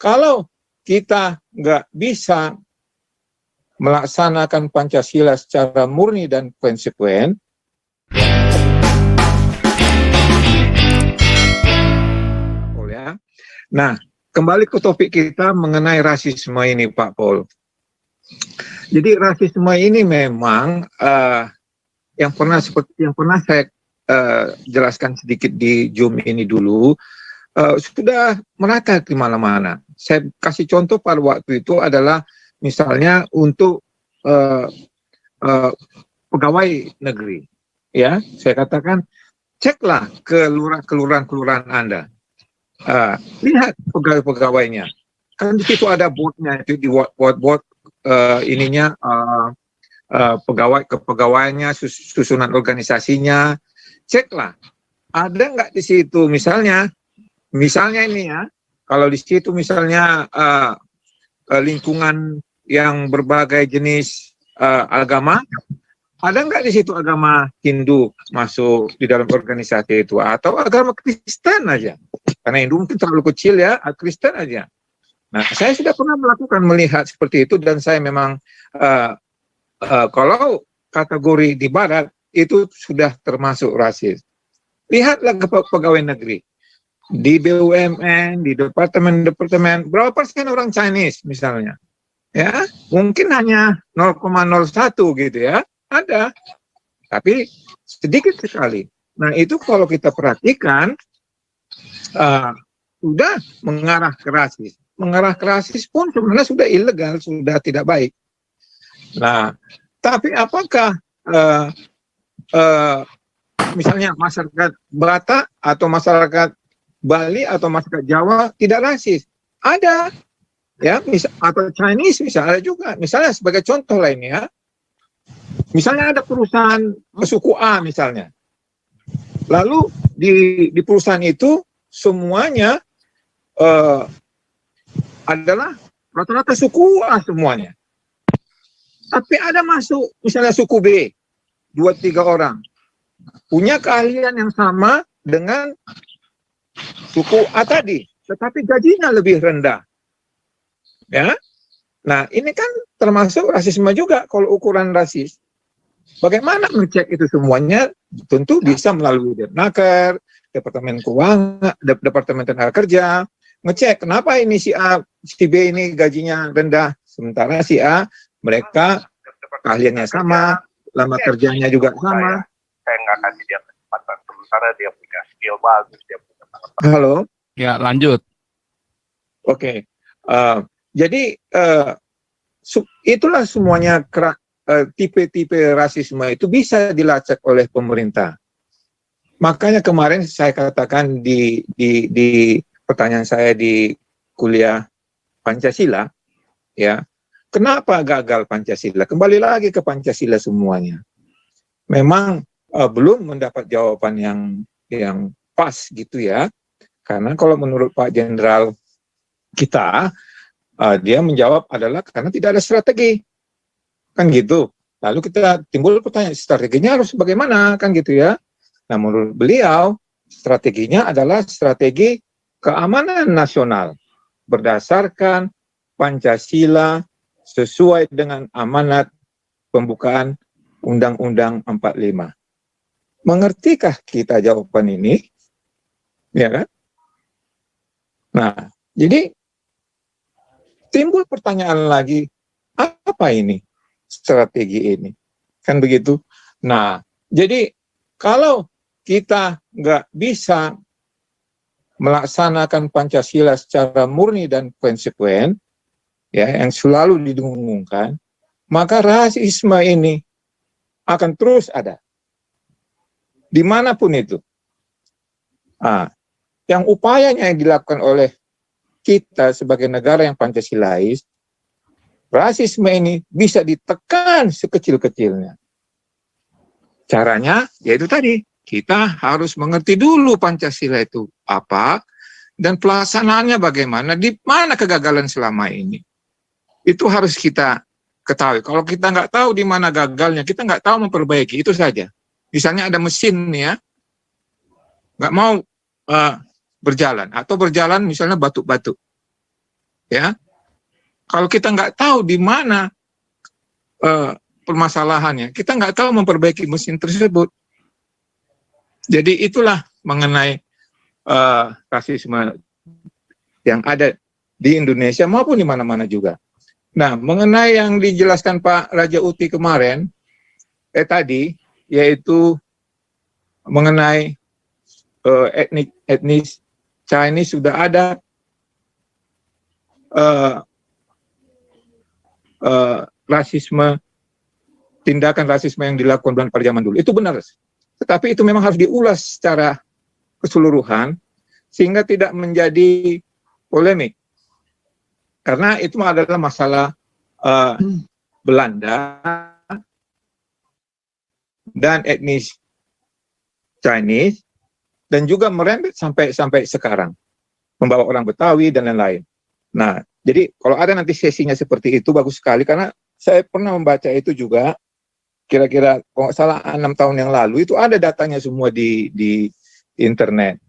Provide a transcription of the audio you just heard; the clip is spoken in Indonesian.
kalau kita nggak bisa melaksanakan Pancasila secara murni dan konsekuen, ya. Nah, kembali ke topik kita mengenai rasisme ini, Pak Paul. Jadi rasisme ini memang yang pernah saya jelaskan sedikit di Zoom ini dulu, sudah merata di mana-mana. Saya kasih contoh pada waktu itu adalah misalnya untuk pegawai negeri, ya. Saya katakan ceklah ke kelurahan Anda, lihat pegawai-pegawainya. Kan di situ ada boardnya, itu di board ininya pegawai kepegawaiannya, susunan organisasinya, ceklah ada nggak di situ misalnya ini ya, kalau di situ misalnya lingkungan yang berbagai jenis agama, ada nggak di situ agama Hindu masuk di dalam organisasi itu, atau agama Kristen aja, karena Hindu mungkin terlalu kecil ya, Kristen aja. Nah, saya sudah pernah melihat seperti itu, dan saya memang kalau kategori di Barat itu sudah termasuk rasis. Lihatlah ke pegawai negeri, di BUMN, di departemen, berapa persen orang Chinese misalnya, ya mungkin hanya 0,01 gitu ya, ada, tapi sedikit sekali. Nah, itu kalau kita perhatikan sudah mengarah ke rasis. Mengarah ke rasis pun sebenarnya sudah ilegal, sudah tidak baik. Nah, tapi apakah misalnya masyarakat Batak atau masyarakat Bali atau masyarakat Jawa tidak rasis? Ada, ya, atau Chinese misalnya juga. Misalnya sebagai contoh lainnya, misalnya ada perusahaan suku A misalnya, lalu di perusahaan itu semuanya adalah rata-rata suku A semuanya. Tapi ada masuk misalnya suku B, 2-3 orang, punya keahlian yang sama dengan suku A tadi, tetapi gajinya lebih rendah. Ya. Nah, ini kan termasuk rasisme juga kalau ukuran rasis. Bagaimana ngecek itu semuanya? Tentu bisa melalui Depnaker, Departemen Keuangan, Departemen Tenaga Kerja, ngecek kenapa ini si A, si B ini gajinya rendah, sementara si A mereka keahliannya sama, lama kerjanya juga sama. Saya nggak kasih dia kesempatan, sementara dia punya skill bagus, dia punya pengetahuan. Halo? Ya, lanjut. Oke. Jadi itulah semuanya tipe-tipe rasisme itu bisa dilacak oleh pemerintah. Makanya kemarin saya katakan di pertanyaan saya di kuliah Pancasila, ya, kenapa gagal Pancasila? Kembali lagi ke Pancasila semuanya. Memang belum mendapat jawaban yang pas gitu ya. Karena kalau menurut Pak Jenderal kita, dia menjawab adalah karena tidak ada strategi. Kan gitu. Lalu kita timbul pertanyaan, strateginya harus bagaimana? Kan gitu ya. Nah, menurut beliau, strateginya adalah strategi keamanan nasional berdasarkan Pancasila sesuai dengan amanat pembukaan Undang-Undang 45. Mengertikah kita jawaban ini? Ya kan? Nah, jadi timbul pertanyaan lagi, apa ini strategi ini? Kan begitu. Nah, jadi kalau kita nggak bisa melaksanakan Pancasila secara murni dan konsekuen, ya, yang selalu didengungkan, maka rasisme ini akan terus ada dimanapun itu. Yang upayanya yang dilakukan oleh kita sebagai negara yang Pancasilais, rasisme ini bisa ditekan sekecil-kecilnya. Caranya yaitu tadi, kita harus mengerti dulu Pancasila itu apa dan pelaksanaannya bagaimana, di mana kegagalan selama ini. Itu harus kita ketahui. Kalau kita nggak tahu di mana gagalnya, kita nggak tahu memperbaiki, itu saja. Misalnya ada mesin ya, nggak mau berjalan, atau berjalan misalnya batuk-batuk. ya. Kalau kita nggak tahu di mana permasalahannya, kita nggak tahu memperbaiki mesin tersebut. Jadi itulah mengenai rasisme yang ada di Indonesia maupun di mana-mana juga. Nah, mengenai yang dijelaskan Pak Raja Uti kemarin, tadi, yaitu mengenai etnis Chinese sudah ada rasisme, tindakan rasisme yang dilakukan pada zaman dulu. Itu benar. Tetapi itu memang harus diulas secara keseluruhan sehingga tidak menjadi polemik. Karena itu adalah masalah Belanda dan etnis Chinese dan juga merembet sampai sekarang, membawa orang Betawi dan lain-lain. Nah, jadi kalau ada nanti sesinya seperti itu bagus sekali, karena saya pernah membaca itu juga, kira-kira kalau nggak salah 6 tahun yang lalu itu ada datanya semua di internet.